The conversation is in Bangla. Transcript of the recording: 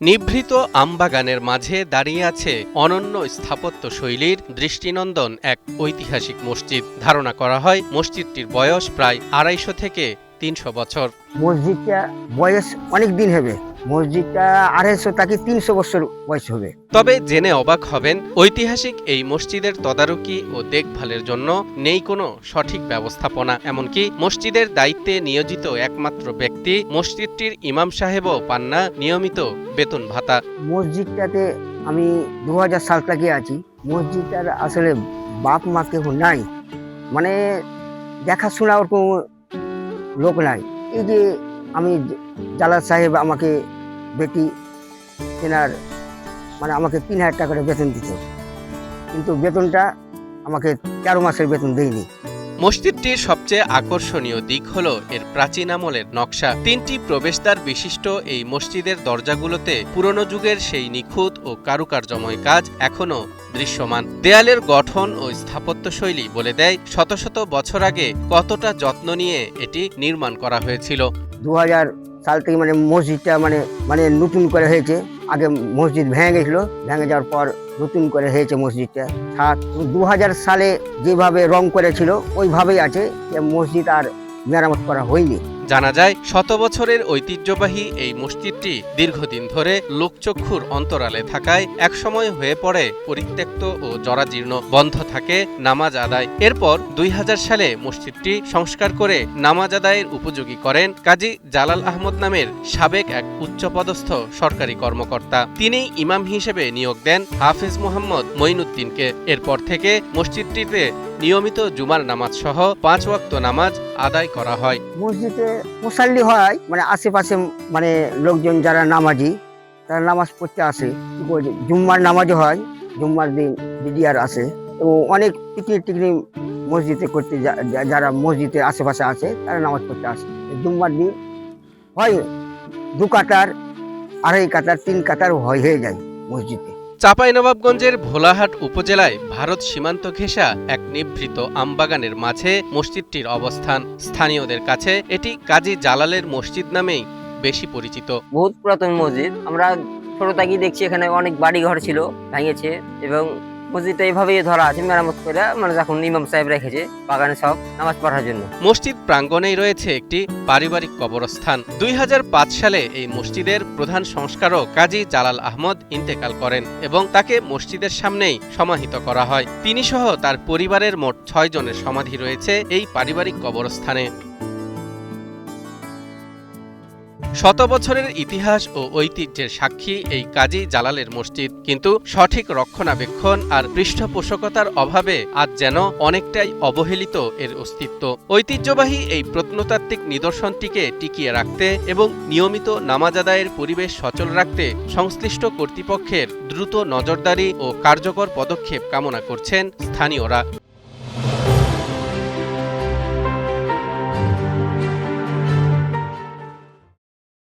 নিভৃত আমবাগানের মাঝে দাঁড়িয়ে আছে অনন্য স্থাপত্য শৈলীর দৃষ্টিনন্দন এক ঐতিহাসিক মসজিদ। ধারণা করা হয় মসজিদটির বয়স প্রায় ২৫০ থেকে ৩০০ বছর। মসজিদটা বয়স অনেক দিন হবে। মসজিদটা ২৫০ থেকে ৩০০ বছর বয়স হবে। তবে জেনে অবাক হবেন, ঐতিহাসিক এই মসজিদের তদারকি ও দেখভালের জন্য নেই কোনো সঠিক ব্যবস্থাপনা। এমনকি মসজিদের দায়িত্বে নিয়োজিত একমাত্র ব্যক্তি মসজিদটির ইমাম সাহেবও পান না নিয়মিত বেতন ভাতা। মসজিদটাতে আমি ২০০০ সাল থেকে আছি। মসজিদটার আসলে বাপ মা কেউ নাই, মানে দেখাশোনা ওরকম লোক নাই। এই যে আমি জালাল সাহেব আমাকে বেটি তেনার মানে আমাকে ৩০০০ টাকা করে বেতন দিত, কিন্তু বেতনটা আমাকে ১৩ মাসের বেতন দেয়নি। মসজিদটির সবচেয়ে আকর্ষণীয় দিক হল এর প্রাচীন আমলের নকশা। ৩টি প্রবেশদ্বার বিশিষ্ট এই মসজিদের দরজাগুলোতে পুরনো যুগের সেই নিখুঁত ও কারুকার্যময় কাজ এখনও দৃশ্যমান। দেয়ালের গঠন ও স্থাপত্যশৈলী বলে দেয় শত শত বছর আগে কতটা যত্ন নিয়ে এটি নির্মাণ করা হয়েছিল। ২০০০ সাল থেকে মসজিদটা মানে নতুন করে হয়েছে। আগে মসজিদ ভেঙে গেছিল, ভেঙে যাওয়ার পর নতুন করে হয়েছে মসজিদটা। ২০০০ সালে যেভাবে রং করেছিল ওইভাবেই আছে। মসজিদ আর মেরামত করা হয়নি। জানা যায় শত বছরের ঐতিহ্যবাহী এই মসজিদটি দীর্ঘদিন ধরে লোকচক্ষুর অন্তরালে থাকায় একসময় হয়ে পড়ে পরিত্যক্ত ও জরাজীর্ণ। বন্ধ থাকে নামাজ আদায়। এরপর ২০০০ সালে মসজিদটি সংস্কার করে নামাজ আদায়ের উপযোগী করেন কাজী জালাল আহমদ নামের সাবেক এক উচ্চপদস্থ সরকারি কর্মকর্তা। তিনি ইমাম হিসেবে নিয়োগ দেন হাফেজ মোহাম্মদ মঈনুদ্দিনকে। এরপর থেকে মসজিদটিতে নিয়মিত জুমার নামাজ সহ ৫ ওয়াক্ত নামাজ আদায় করা হয়। মসজিদে মুসাল্লি হয়, মানে আশেপাশে লোকজন যারা নামাজি তারা নামাজ পড়তে আসে। জুম্মার নামাজও হয়, জুম্মার দিন বিডিআর আসে এবং অনেক পিকনিক মসজিদে করতে যারা মসজিদের আশেপাশে আছে তারা নামাজ পড়তে আসে। জুম্মার দিন হয় ২ কাতার, ২.৫ কাতার, ৩ কাতার হয়ে যায় মসজিদে। চাঁপাইনবাবগঞ্জের ভোলাহাট উপজেলায় ভারত সীমান্ত ঘেঁষা এক নিভৃত আমবাগানের মাঝে মসজিদটির অবস্থান। স্থানীয়দের কাছে এটি কাজী জালালের মসজিদ নামেই বেশি পরিচিত। বহুত পুরাতন মসজিদ। আমরা ছোট থেকেই দেখছি এখানে অনেক বাড়ি ঘর ছিল, ভেঙেছে এবং মসজিদটা এইভাবেই ধরা আছে মেরামত করে, যখন ইমাম সাহেব রেখেছে বাগানে সব নামাজ পড়ার জন্য। মসজিদ প্রাঙ্গণেই রয়েছে একটি পারিবারিক কবরস্থান। ২০০৫ সালে এই মসজিদের প্রধান সংস্কারক কাজী জালাল আহমদ ইন্তেকাল করেন এবং তাকে মসজিদের সামনেই সমাহিত করা হয়। তিনি সহ তার পরিবারের মোট ৬ জনের সমাধি রয়েছে এই পারিবারিক কবরস্থানে। শত বছরের ইতিহাস ও ঐতিহ্যের সাক্ষী এই কাজী জালালের মসজিদ, কিন্তু সঠিক রক্ষণাবেক্ষণ আর পৃষ্ঠপোষকতার অভাবে আজ যেন অনেকটাই অবহেলিত এর অস্তিত্ব। ঐতিহ্যবাহী এই প্রত্নতাত্ত্বিক নিদর্শনটিকে টিকিয়ে রাখতে এবং নিয়মিত নামাজ আদায়ের পরিবেশ সচল রাখতে সংশ্লিষ্ট কর্তৃপক্ষের দ্রুত নজরদারি ও কার্যকর পদক্ষেপ কামনা করছেন স্থানীয়রা।